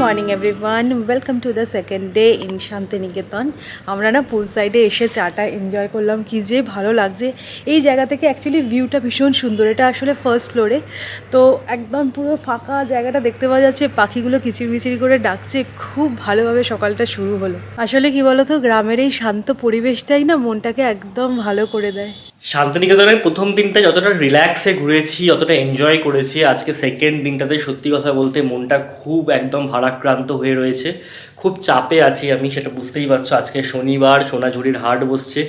Morning everyone, welcome to the second day in Shantiniketan. আমরা না পুল সাইডে এসে চাটা এনজয় করলাম, কি যে ভালো লাগছে। এই জায়গা থেকে অ্যাকচুয়ালি ভিউটা ভীষণ সুন্দর। এটা আসলে ফার্স্ট ফ্লোরে, তো একদম পুরো ফাঁকা জায়গাটা দেখতে পাওয়া যাচ্ছে। পাখিগুলো কিচিরমিচির করে ডাকছে, খুব ভালোভাবে সকালটা শুরু হলো। আসলে কি বলতো, গ্রামের এই শান্ত পরিবেশটাই না মনটাকে একদম ভালো করে দেয়। শান্তিনিকেতনের প্রথম দিনটা যতটা রিল্যাক্সে ঘুরেছি, যতটা এনজয় করেছি, আজকে সেকেন্ড দিনটাতে সত্যি কথা বলতে মনটা খুব একদম ভারাক্রান্ত হয়ে রয়েছে। খুব চাপে আছি আমি, সেটা বুঝতেই পারছো। আজকে শনিবার, সোনাঝুরির হাট বসছে।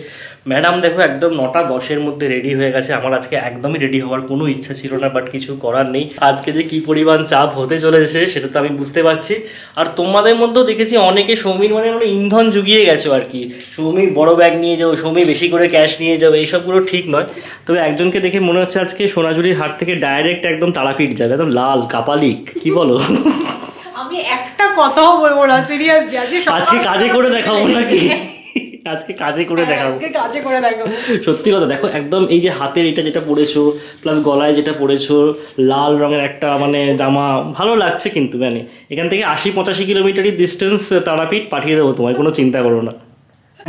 ম্যাডাম দেখো একদম 9টা 10-এর মধ্যে রেডি হয়ে গেছে। আমার আজকে একদমই রেডি হওয়ার কোনো ইচ্ছা ছিল না, বাট কিছু করার নেই। আজকে যে কী পরিমাণ চাপ হতে চলেছে সেটা তো আমি বুঝতে পারছি। আর তোমাদের মধ্যেও দেখেছি অনেকে সৌমির মানে ইন্ধন জুগিয়ে গেছো আর কি। সৌমি বড় ব্যাগ নিয়ে যাও, সৌমি বেশি করে ক্যাশ নিয়ে যাও, এইসবগুলো ঠিক নয়। তবে একজনকে দেখে মনে হচ্ছে আজকে সোনাঝুরির হাট থেকে ডাইরেক্ট একদম তারাপীঠ যাবে, একদম লাল কাপালিক। কি বলো? আমি একটা কথাও বলবো না, সিরিয়াসলি। আজকে কাজে করে দেখাবো নাকি? আজকে কাজে করে দেখাবো, কাজে করে দেখাবো। সত্যি কথা, দেখো একদম এই যে হাতের এটা যেটা পরেছো, প্লাস গলায় যেটা পরেছো, লাল রঙের একটা মানে জামা, ভালো লাগছে। কিন্তু মানে এখান থেকে 80-85 কিলোমিটারই ডিস্টেন্স তারাপীঠ, পাঠিয়ে দেবো তোমায়, কোনো চিন্তা করো না।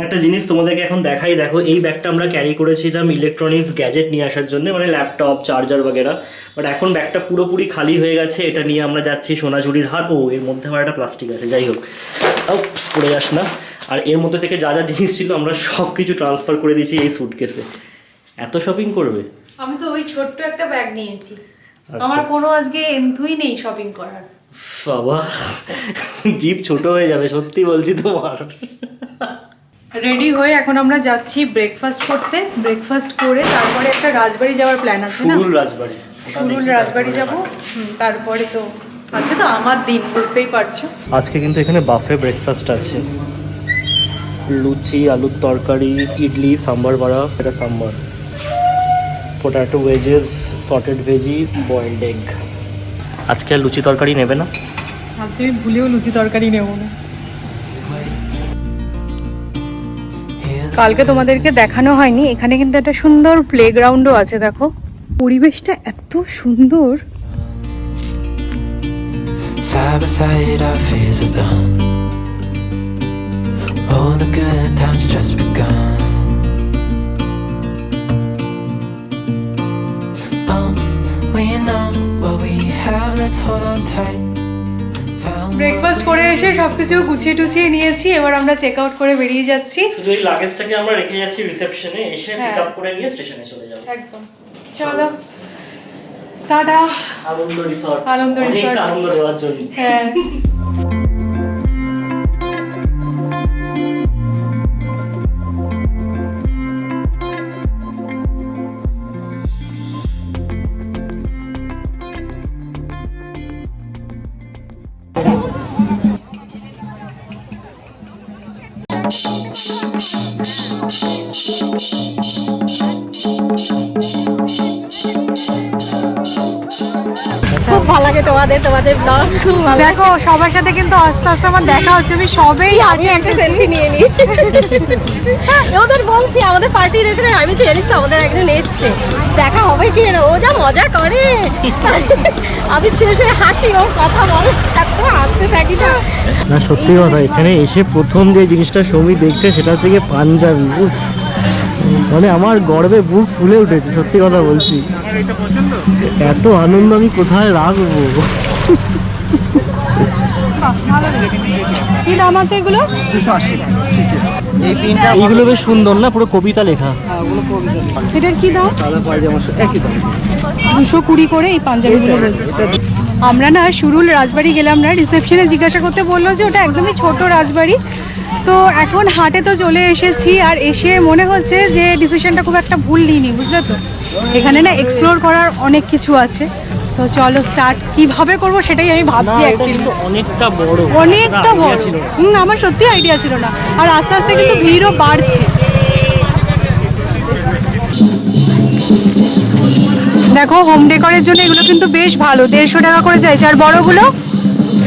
একটা জিনিস তোমাদেরকে এখন দেখাই, দেখো এই ব্যাগটা আমরা ক্যারি করেছিলাম ইলেকট্রনিক্স গ্যাজেট নিয়ে আসার জন্য, মানে ল্যাপটপ, চার্জার বাগেরা। বাট এখন ব্যাগটা পুরোপুরি খালি হয়ে গেছে। এটা নিয়ে আমরা যাচ্ছি সোনাঝুরির হাট। ও, এর মধ্যে আবার একটা প্লাস্টিক আছে, যাই হোক, পড়ে যাস না। আর এর মধ্যে থেকে যা যা জিনিস ছিল আমরা সব কিছু ট্রান্সফার করে দিয়েছি এই স্যুটকেসে। এত শপিং করবে? আমি তো ওই ছোট্ট একটা ব্যাগ নিয়েছি, আমার কোনো আজকে এন্থুই নেই শপিং করার। বাবা, জিপ ছোট হয়ে যাবে, সত্যি বলছি তোমার। রেডি হয়ে এখন আমরা যাচ্ছি ব্রেকফাস্ট করতে। ব্রেকফাস্ট করে তারপরে একটা রাজবাড়ি যাওয়ার প্ল্যান আছে না? সুরুল রাজবাড়ি। সুরুল রাজবাড়ি যাবো। তারপরে তো আজকে তো আমার দিন, বুঝতেই পারছো। আজকে কিন্তু এখানে বাফে ব্রেকফাস্ট আছে, লুচি, আলুর তরকারি, ইডলি, সাম্বার বড়া, এটা sambar, potato wedges, sauteed veggie, boiled egg. আজকে আর লুচি তরকারি নেবে না? আজকে আমি ভুলেও লুচি তরকারি নেব না। কালকে তোমাদেরকে দেখানো হয়নি, এখানে কিন্তু একটা সুন্দর প্লেগ্রাউন্ডও আছে। দেখো পরিবেশটা এত সুন্দর। Side by side our fears are done. All the good times just begun. We know what we have, let's hold on tight. Breakfast করে এসে সবকিছু গুছিয়ে টুছিয়ে নিয়েছি, এবার আমরা চেক আউট করে বেরিয়ে যাচ্ছি। শুধু এই লাগেজটাকে আমরা রেখে যাচ্ছি রিসেপশনে, এসে পিক আপ করে নিয়ে স্টেশনে চলে যাব। একদম, চলো টাটা। আনন্দ রিসর্ট, আনন্দ রিসর্ট, আনন্দ দেওয়ার জন্য। হ্যাঁ। খুব ভালো লাগে তোমাদের ব্লগ, খুব ভালো। দেখো সবার সাথে কিন্তু আস্তে আস্তে আমার দেখা হচ্ছে। আমি সবেই আমি একটা সেলফি নিয়ে নিই। ওদের বলছি আমাদের পার্টির এখানে, আমি তো জানিস তো আমাদের একজন এসছে, দেখা হবে কি না। ও যা মজা করে, আমি শুয়ে শুয়ে হাসি, ও কথা বলে, এত হাসতে থাকি না। না সত্যি কথা, এখানে এসে প্রথম যে জিনিসটা সৌমি দেখছে সেটা হচ্ছে গিয়ে পাঞ্জাবি। মানে আমার গর্বে বুক ফুলে উঠেছে, সত্যি কথা বলছি। এত আনন্দ আমি কোথায় রাখবো। কি দাম আছে এগুলো? 280 স্টিচে। এই পিনটা এইগুলো বেশ সুন্দর না, পুরো কবিতা লেখা। ওগুলো কবিতা। এটার কি দাম? সাদা পায়জামা একই দাম, 220 করে এই পাঞ্জাবিগুলো বলছে। আমরা না সুরুল রাজবাড়ি গেলাম না, রিসেপশনে জিজ্ঞাসা করতে বললো যে ওটা একদমই ছোট রাজবাড়ি। তো এখন হাটে তো চলে এসেছি, আর এসে মনে হচ্ছে যে ডিসিশনটা খুব একটা ভুল নিইনি, বুঝলে তো। এখানে না এক্সপ্লোর করার অনেক কিছু আছে, তো চলো স্টার্ট কিভাবে করব সেটাই আমি ভাবছি। অ্যাকচুয়ালি অনেকটা বড়, অনেকটা বড়। আমার সত্যি আইডিয়া ছিল না, আর আস্তে আস্তে কিন্তু ভিড়ও বাড়ছে। দেখো হোম ডেকোরের জন্য এগুলো কিন্তু বেশ ভালো, 150 টাকা করে চাইছে। আর বড়গুলো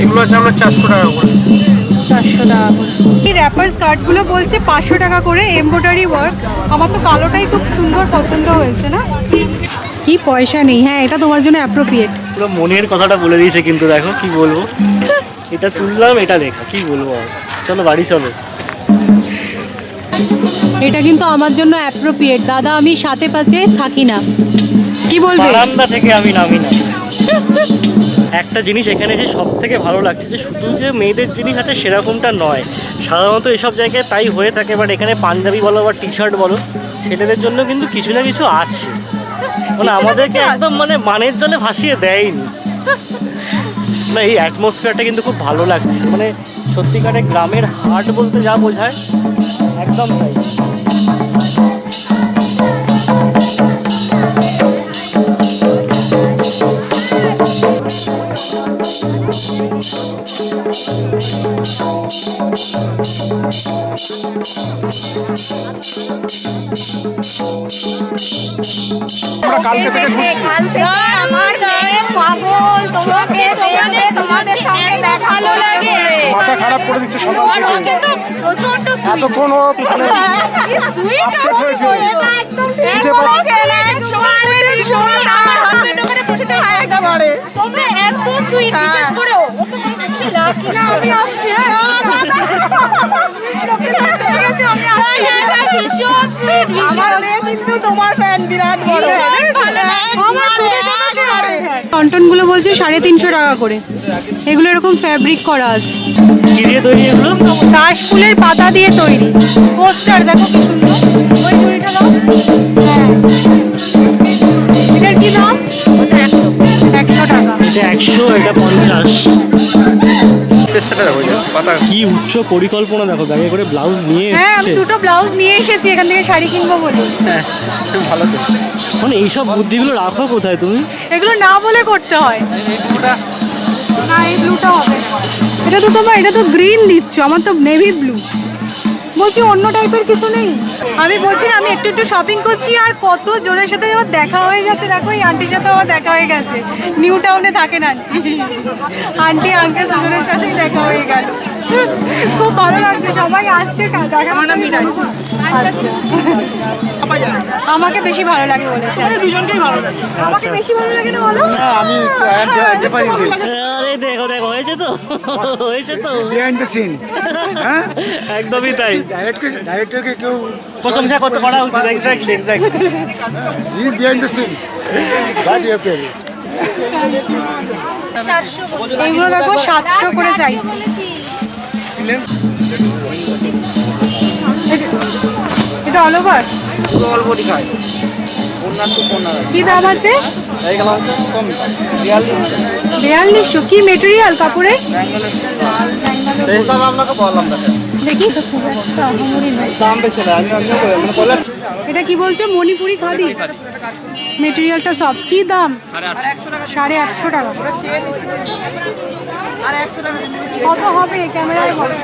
এগুলো আছে আমরা 400 টাকা করে। 400 টাকা করে। এই র্যাপার স্কার্টগুলো বলছে 500 টাকা করে, এমব্রয়ডারি ওয়ার্ক। আমার তো কালোটাই খুব সুন্দর পছন্দ হয়েছে না। কি পয়সা নেই, হ্যাঁ এটা তোমার জন্য অ্যাপ্রোপ্রিয়েট। পুরো মনের কথাটা বলে দিয়েছে, কিন্তু দেখো কি বলবো, এটা তুললাম, এটা লেখা, কি বলবো আর। চলো বাড়ি চলো। এটা কিন্তু আমার জন্য অ্যাপ্রোপ্রিয়েট। দাদা আমি সাথে পাচে থাকি না, কি বলবে? বারান্দা থেকে আমি নামি না। একটা জিনিস এখানে এসে সব থেকে ভালো লাগছে যে শুধু যে মেয়েদের জিনিস আছে সেরকমটা নয়, সাধারণত এসব জায়গায় তাই হয়ে থাকে, বাট এখানে পাঞ্জাবি বলো বা টি শার্ট বলো, ছেলেদের জন্য কিন্তু কিছু না কিছু আছে, মানে আমাদেরকে একদম মানে মানের জলে ভাসিয়ে দেয়নি না। এই অ্যাটমসফিয়ারটা কিন্তু খুব ভালো লাগছে, মানে সত্যিকারের গ্রামের হাট বলতে যা বোঝায় একদম তাই। আমরা কালকে থেকে ঘুরছি। আমার মেয়ে পাগল, তোমাকে দেখে তোমাদের সঙ্গে দেখা ভালো লাগে। মাথা খারাপ করে দিচ্ছে সকাল থেকে। প্রচন্ড এতক্ষণ ও মানে সুইট upset হয়েছে। একদম বুঝে তোমরা এত সুইট, বিশেষ করে ও তো লাকি না। আমি আসছি, আমার মেয়ে কিন্তু তোমার ফ্যান, বিরাট বড়। টনটনগুলো বলছে 350 টাকা করে। এগুলো এরকম ফ্যাব্রিক করা আছে, কি দিয়ে তৈরি এগুলো? কাশ ফুলের পাতা দিয়ে তৈরি। পোস্টার দেখো কি সুন্দর। ওই চুড়িটা দাও। হ্যাঁ, এটার কি দাম? 100 টাকা। এটা 100, এটা 50। চেষ্টাটা দেখো পাতা কি উচ্চ পরিকল্পনা দেখো, ব্যাগে করে ব্লাউজ নিয়ে হ্যাঁ, আমি এসেছে। দুটো ব্লাউজ নিয়ে এসেছি এখান থেকে শাড়ি কিনবো বলে। ভালো তো। মানে এইসব বুদ্ধিগুলো রাখো কোথায় তুমি? এগুলো না বলে করতে হয়। না, এই ব্লুটা হবে না। এটা তো তোমার, এটা তো গ্রিন দিচ্ছ, আমার তো নেভি ব্লু। বলছি অন্য টাইপের কিছু নেই? আমি বলছি না, আমি একটু একটু শপিং করছি আর কত জনের সাথে আমার দেখা হয়ে যাচ্ছে। দেখো এই আন্টির সাথে আমার দেখা হয়ে গেছে, নিউ টাউনে থাকেন আন্টি। আন্টি আঙ্কেল দুজনের সাথেই দেখা হয়ে গেল, খুব ভালো লাগছে। সবাই আসছে আমাকে বেশি ভালো লাগে বলেছে। দুজনকেই ভালো লাগে। আমাকে বেশি ভালো লাগে না বলো? আমি ডিফারিং দিস আরে দেখো দেখো, হয়েছে তো, হয়েছে তো, বিহাইন্ড দ্য সিন। হ্যাঁ, একদমই তাই। ডাইরেক্টরকে কেউ প্রশংসা করতে করা উচিত। Exactly exactly. He is behind the scene, but you have to. এইগুলো দেখো 700 করে চাইছি। এটা অল ওভার অল্প দেখায় ওনার তো কোন কি দাম আছে? এইগুলো কম 4200। কি মেটেরিয়াল কাপড়ের? এই দাম আপনাকে বললাম দেখেন। দেখি তো খুব একটা আহামরি নয়। দাম বেশি না, আমি মানে বলে এটা কি বলছো? মণিপুরি খাদি। মেটেরিয়ালটা সব কি দাম? 850 টাকা। কত হবে ক্যামেরায় বলো?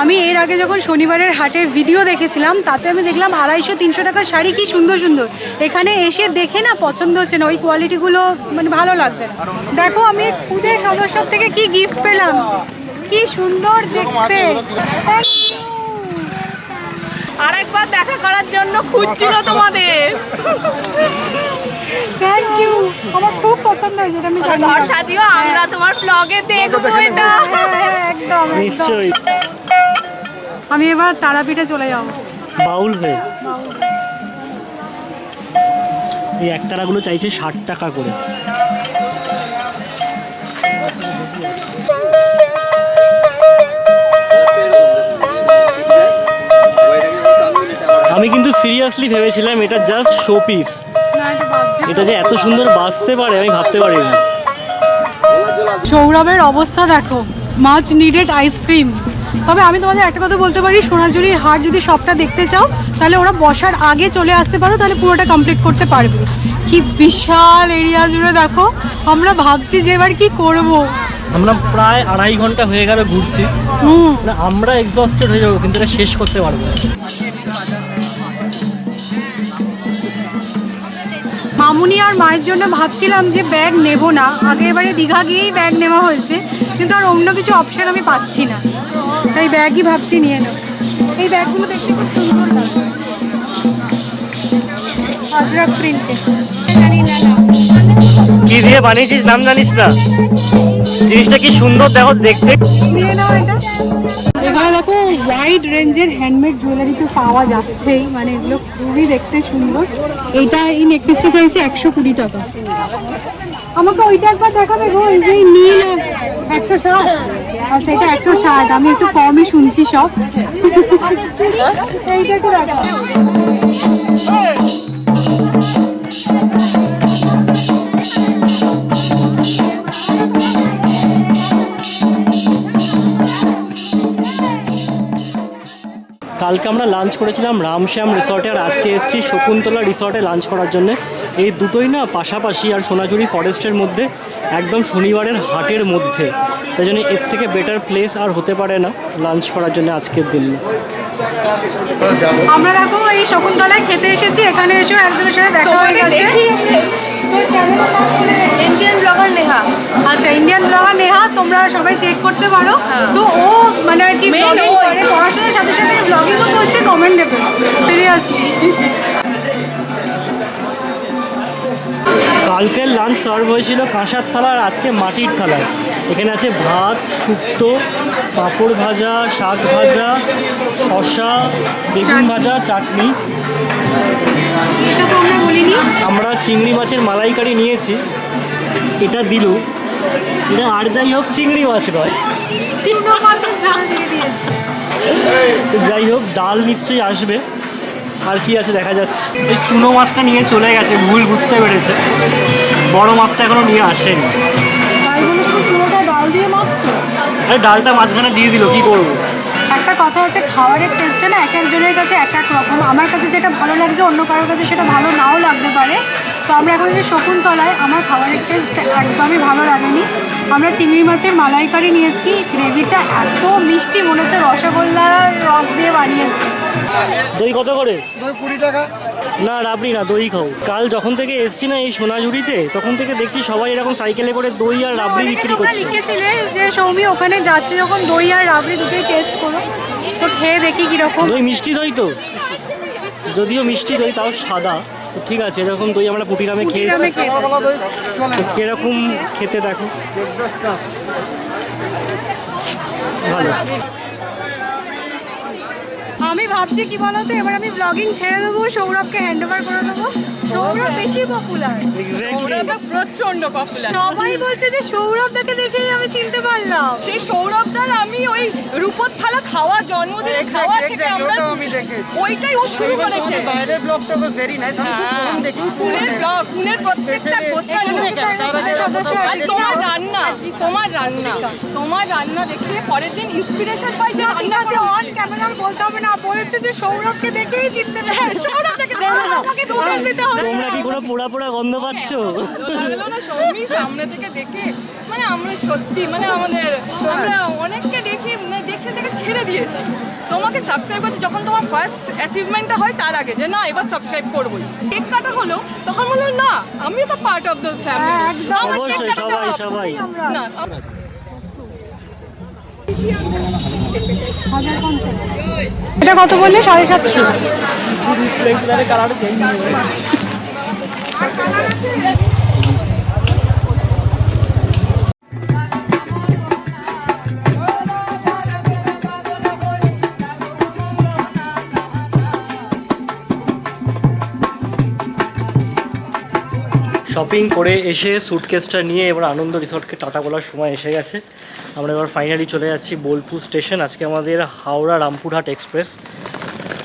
আমি এর আগে যখন শনিবারের হাটের ভিডিও দেখেছিলাম তাতে আমি দেখলাম 250-300 টাকার শাড়ি কি সুন্দর সুন্দর। এখানে এসে দেখে না পছন্দ হচ্ছে না, ওই কোয়ালিটিগুলো মানে ভালো লাগছে না। দেখো আমি খুদে সদস্য থেকে কি গিফট পেলাম, কি সুন্দর দেখতে। আরেকবার দেখা করার জন্য খুঁজছিল তোমাদের। থ্যাংক ইউ, আমার খুব পছন্দ হয়েছে। এটা আমি জানি না। ঘর সাথীও আমরা তোমার ব্লগে দেখবো এটা। হ্যাঁ, একদম একদম। নিশ্চয়ই। আমি এবার তারাপীঠে চলে যাবো বাউল হয়ে। এই একতারাগুলো চাইছে 60 টাকা করে। আমি কিন্তু সিরিয়াসলি ভেবেছিলাম এটা জাস্ট শো পিস, না, এটা বাজছে। এটা যে এত সুন্দর বাজতে পারে আমি ভাবতে পারিনি। সৌরভের অবস্থা দেখো, মাছ নিডেড আইসক্রিম। তবে আমি তোমাদের একটা কথা বলতে পারি, সোনাঝুরি হাট যদি সবটা দেখতে চাও তাহলে ওরা বসার আগে চলে আসতে পারো, তাহলে পুরোটা কমপ্লিট করতে পারবে। কি বিশাল এরিয়া জুড়ে দেখো। আমরা ভাবছি যে এবার কি করব। আমরা প্রায় 2.5 ঘন্টা হয়ে গেল ঘুরছি, না আমরা এক্সস্টেড হয়ে যাবো, কিন্তু এটা শেষ করতে পারবো না। মামুনি আর মায়ের জন্য ভাবছিলাম যে ব্যাগ নেব না, আগের বারে দীঘা গিয়েই ব্যাগ নেওয়া হয়েছে, কিন্তু আর অন্য কিছু অপশন আমি পাচ্ছি না, তাই ব্যাগই ভাবছি নিয়ে নেব। এই ব্যাগগুলো দেখতে খুব সুন্দর লাগে। আজরাক প্রিন্টে। কি দিয়ে বানিয়েছিস নাম জানিস না? জিনিসটা কি সুন্দর দেখো দেখতে। নিয়ে নাও এটা। এখানে দেখো ওয়াইড রেঞ্জের হ্যান্ডমেড জুয়েলারি তো পাওয়া যাচ্ছেই, মানে এগুলো খুবই দেখতে সুন্দর। এইটা এই নেকলেসটা চাইছে 120 টাকা। আমাকে ওইটা একবার দেখাবে গো, এই যে নীল 160। আচ্ছা এটা 160, আমি একটু কমই শুনছি সব। এইটা একটু দেখো। কালকে আমরা লাঞ্চ করেছিলাম রামশ্যাম রিসর্টে, আর আজকে এসেছি শকুন্তলা রিসর্টে লাঞ্চ করার জন্য। এই দুটোই না পাশাপাশি, আর সোনাঝুরি ফরেস্টের মধ্যে, একদম শনিবারের হাটের মধ্যে। তাই জন্য এর থেকে বেটার প্লেস আর হতে পারে না লাঞ্চ করার জন্য আজকের দিন। আমরা দেখো এই শকুন্তলায় খেতে এসেছি, এখানে এসেও একজনের সাথে দেখা হয়ে গেছে। Indian blogger Neha. আচ্ছা ইন্ডিয়ান ব্লগার নেহা, তোমরা সবাই চেক করতে পারো। তো ও মানে আর কি ব্লগিং করে, পড়াশোনার সাথে সাথে ব্লগিংও করছে, কমেন্টেবল সিরিয়াসলি। কালকের লাঞ্চ সার্ভ হয়েছিল কাঁসার থালা, আর আজকে মাটির থালায়। এখানে আছে ভাত, শুক্তো, পাঁপড় ভাজা, শাক ভাজা, শসা, বেগুন ভাজা, চাটনি। এটা তো আমরা বলিনি। আমরা চিংড়ি মাছের মালাইকারি নিয়েছি, এটা দিল। এটা আর যাই হোক চিংড়ি মাছ নয়, যাই হোক ডাল নিশ্চয়ই আসবে। আর কি আছে দেখা যাচ্ছে। এই চুনো মাছটা নিয়ে চলে গেছে, ভুল বুঝতে পেরেছে, বড় মাছটা এখনো নিয়ে আসেনি। ডাল দিয়ে মাখছো? আরে ডালটা মাঝখানে দিয়ে দিল, কি করবো। একটা কথা আছে, খাবারের টেস্টটা না এক একজনের কাছে এক এক রকম। আমার কাছে যেটা ভালো লাগছে অন্য কারোর কাছে সেটা ভালো নাও লাগতে পারে। তো আমরা এখন যে শকুন্তলায়, আমার খাবারের টেস্ট একদমই ভালো লাগেনি। আমরা চিংড়ি মাছের মালাইকারি নিয়েছি, গ্রেভিটা এত মিষ্টি, মনে হচ্ছে রসগোল্লার রস দিয়ে বানিয়েছে। দই কত করে? দই 20 টাকা। না রাবড়ি না, দই খাও। কাল যখন থেকে এসছি না এই সোনাঝুরিতে, তখন থেকে দেখছি সবাই এরকম সাইকেলে করে দই আর রাবড়ি বিক্রি করছে। লিখেছিলে যে সৌমি ওখানে যাচ্ছে যখন, দই আর রাবড়ি দুটোই টেস্ট করো, তো খেয়ে দেখি কিরকম। দই মিষ্টি দই তো, যদিও মিষ্টি দই তাও সাদা। তো ঠিক আছে, এরকম দই আমরা পুটিরামে খেয়েছি, তো কিরকম খেতে দেখো। ভালো। আমি ভাবছি কি বলতো, এবার আমি ব্লগিং ছেড়ে দেবো, সৌরভকে হ্যান্ড ওভার করে দেবো। সৌরভ বেশি পপুলার, প্রচন্ড পপুলার। সবাই বলছে যে সৌরভদাকে দেখেই আমি চিনতে পারলাম। সেই সৌরভদার আমি ওই রূপোর থালা খাওয়া, জন্মদিনে খাওয়া থেকে আমরা ওইটাই ও শুরু করেছে। বাইরের ব্লগটা वाज ভেরি নাইস। আমি খুব কম দেখি কুনের ব্লগ, কুনের প্রত্যেকটা গোছানো। আর তোমার রান্না দেখে পরের দিন ইন্সপিরেশন পাই যে রান্না করে। অন ক্যামেরা বলতে হবে না, বলেছে যে সৌরভকে দেখেই চিনতে পারলাম। হ্যাঁ, সৌরভদাকে দেখে আমাকে দোষ দিতে হবে। তোমরা কি কোনো পোড়া পোড়া গন্ধ পাচ্ছ? লাগলো না সৌমি সামনে থেকে দেখে, মানে আমরা সত্যি মানে আমরা অনেককে দেখে দেখে দেখে ছেড়ে দিয়েছি। তোমাকে সাবস্ক্রাইব করছি যখন তোমার ফার্স্ট অ্যাচিভমেন্টটা হয়, তার আগে যে না এবার সাবস্ক্রাইব করবোই। কেক কাটা হলো, তখন বললো না আমিও তো পার্ট অফ দ্য ফ্যামিলি। অবশ্যই, সবাই না এটা কত বললে? 750। শপিং করে এসে সুটকেসটা নিয়ে এবার আনন্দ রিসর্টকে টাটা বলার সময় এসে গেছে। আমরা এবার ফাইনালি চলে যাচ্ছি বোলপুর স্টেশন। আজকে আমাদের হাওড়া রামপুরহাট এক্সপ্রেস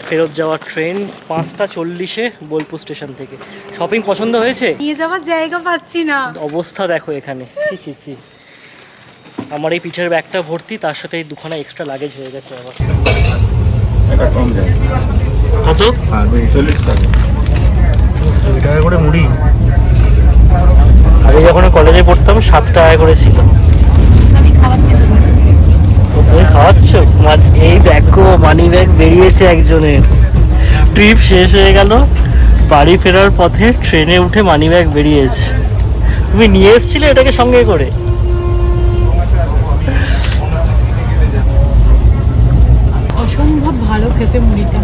ফেরত যাওয়ার ট্রেন 5:40 বোলপুর স্টেশন থেকে। শপিং পছন্দ হয়েছে? নিয়ে যাওয়ার জায়গা পাচ্ছি না, অবস্থা দেখো এখানে, ছি। আমার এই পিঠের ব্যাগটা ভর্তি, তার সাথে এই দুখানা এক্সট্রা লাগেজ হয়ে গেছে আবার। এটা কম যায়। কত? 40 টাকা। 2 টাকা করে মুড়ি। আগে যখন কলেজে পড়তাম 7 টাকা করে ছিল। আমি খাওয়াচ্ছি তো। তুমি খাওয়াচ্ছ? এই দেখো মানি ব্যাগ বেরিয়েছে একজনের। ট্রিপ শেষ হয়ে গেল, বাড়ি ফেরার পথে ট্রেনে উঠে মানি ব্যাগ বেরিয়েছে। তুমি নিয়ে এসেছিলে এটাকে সঙ্গে করে? অসম্ভব ভালো খেতে মুড়িটা।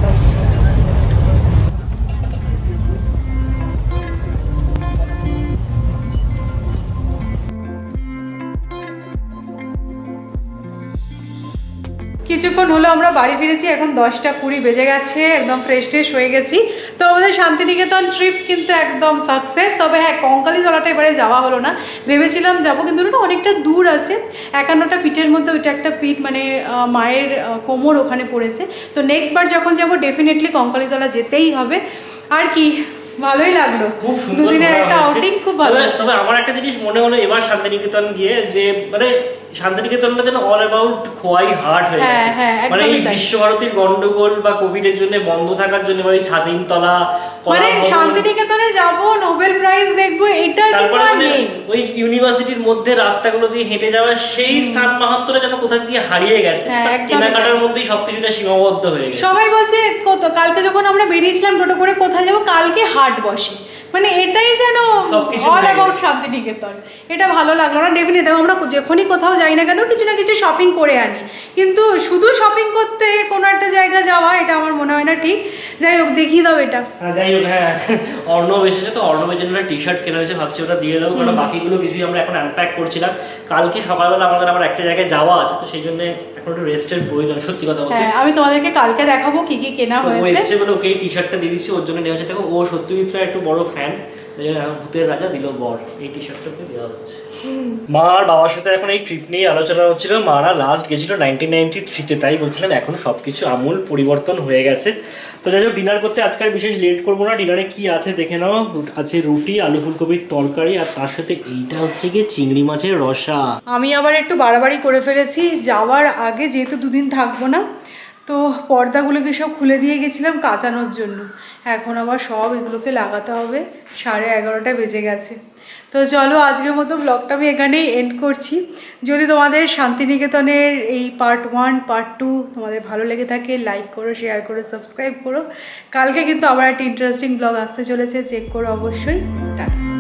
কিছুক্ষণ হলো আমরা বাড়ি ফিরেছি, এখন 10:20 বেজে গেছে, একদম ফ্রেশ হয়ে গেছি। তো আমাদের শান্তিনিকেতন ট্রিপ কিন্তু একদম সাকসেস। তবে হ্যাঁ, কঙ্কালীতলাটা এবারে যাওয়া হলো না, ভেবেছিলাম যাবো, কিন্তু ওটা অনেকটা দূর আছে। 51টা পিঠের মধ্যে ওইটা একটা পিঠ, মানে মায়ের কোমর ওখানে পড়েছে। তো নেক্সট বার যখন যাবো ডেফিনেটলি কঙ্কালীতলা যেতেই হবে। আর কি ভালোই লাগলো, খুব সুন্দর দুদিনের একটা আউটিং, খুব ভালো। তবে আমার একটা জিনিস মনে হলো এবার শান্তিনিকেতন গিয়ে, যে মানে শান্তিনিকেতনটা যেন অল অ্যাবাউট খোয়াই হাট হয়ে গেছে। মানে এই বিশ্বভারতীর গন্ডগোল বা কোভিডের জন্য বন্ধ থাকার জন্য ওই ছাতিমতলা, মানে শান্তিনিকেতনে যাব, নোবেল প্রাইজ দেখবো, এটা কিন্তু আর নেই। ওই ইউনিভার্সিটির মধ্যে রাস্তাগুলো দিয়ে হেঁটে যাওয়া সেই স্থান মাহাত্ম্যটা যেন কোথাও গিয়ে হারিয়ে গেছে। কেনাকাটার মধ্যেই সবকিছুটা সীমাবদ্ধ হয়ে গেছে। সবাই বলছে কালকে যখন আমরা বেরিয়েছিলাম টোটো করে, কোথায় যাবো, কালকে হাট বসে, মানে এটাই যেন অল অ্যাবাউট শান্তিনিকেতন। এটা ভালো লাগলো না। ডেফিনেটলি আমরা যখনই কোথাও যাই না কেন কিছু না কিছু শপিং করে আনি, কিন্তু শুধু শপিং করতে কোনো একটা জায়গা যাওয়া, এটা আমার মনে হয় না ঠিক। যাই হোক, দেখিয়ে দাও এটা। যাই হোক, হ্যাঁ, অর্ণব এসেছে, তো অর্ণবের জন্য একটা টি-শার্ট কেনা হয়েছে, ভাবছি ওটা দিয়ে দেবো, কারণ বাকিগুলো কিছুই আমরা এখন আনপ্যাক করছিলাম। কালকে সকালবেলা আমাদের আবার একটা জায়গায় যাওয়া আছে, তো সেই জন্য এখন একটু রেস্টের প্রয়োজন, সত্যি কথা বলতে। হ্যাঁ, আমি তোমাদেরকে কালকে দেখাবো কি কি কেনা হয়েছে। এসেছে বলে ওকে এই টি-শার্টটা দিয়ে দিচ্ছি, ওর জন্য নেওয়া হচ্ছে। দেখো, ও সত্যজিৎ রায় একটু বড় ফ্যান, ভূতের রাজা দিল বর, এই টি শার্টটাকে দেওয়া হচ্ছে। মা আর বাবার সাথে এখন এই ট্রিপ নিয়ে আলোচনা হচ্ছিল। মারা লাস্ট গেছিল 1993-তে, তাই বলছিলেন এখন সবকিছু আমূল পরিবর্তন হয়ে গেছে। তো যাই হোক, ডিনার করতে আজকে আর বিশেষ লেট করবো না। ডিনারে কি আছে দেখে নাও। আছে রুটি, আলু ফুলকপির তরকারি, আর তার সাথে এইটা হচ্ছে গিয়ে চিংড়ি মাছের রসা। আমি আবার একটু বাড়াবাড়ি করে ফেলেছি যাওয়ার আগে, যেহেতু দুদিন থাকবো না, তো পর্দাগুলোকে সব খুলে দিয়ে গেছিলাম কাচানোর জন্য। এখন আবার সব এগুলোকে লাগাতে হবে। 11:30 বেজে গেছে। তো চলো, আজকের মতো ব্লগটা আমি এখানেই এন্ড করছি। যদি তোমাদের শান্তিনিকেতনের এই পার্ট 1, পার্ট 2 তোমাদের ভালো লেগে থাকে, লাইক করো, শেয়ার করো, সাবস্ক্রাইব করো। কালকে কিন্তু আবার একটা ইন্টারেস্টিং ব্লগ আসতে চলেছে, চেক করো অবশ্যই। টাটা।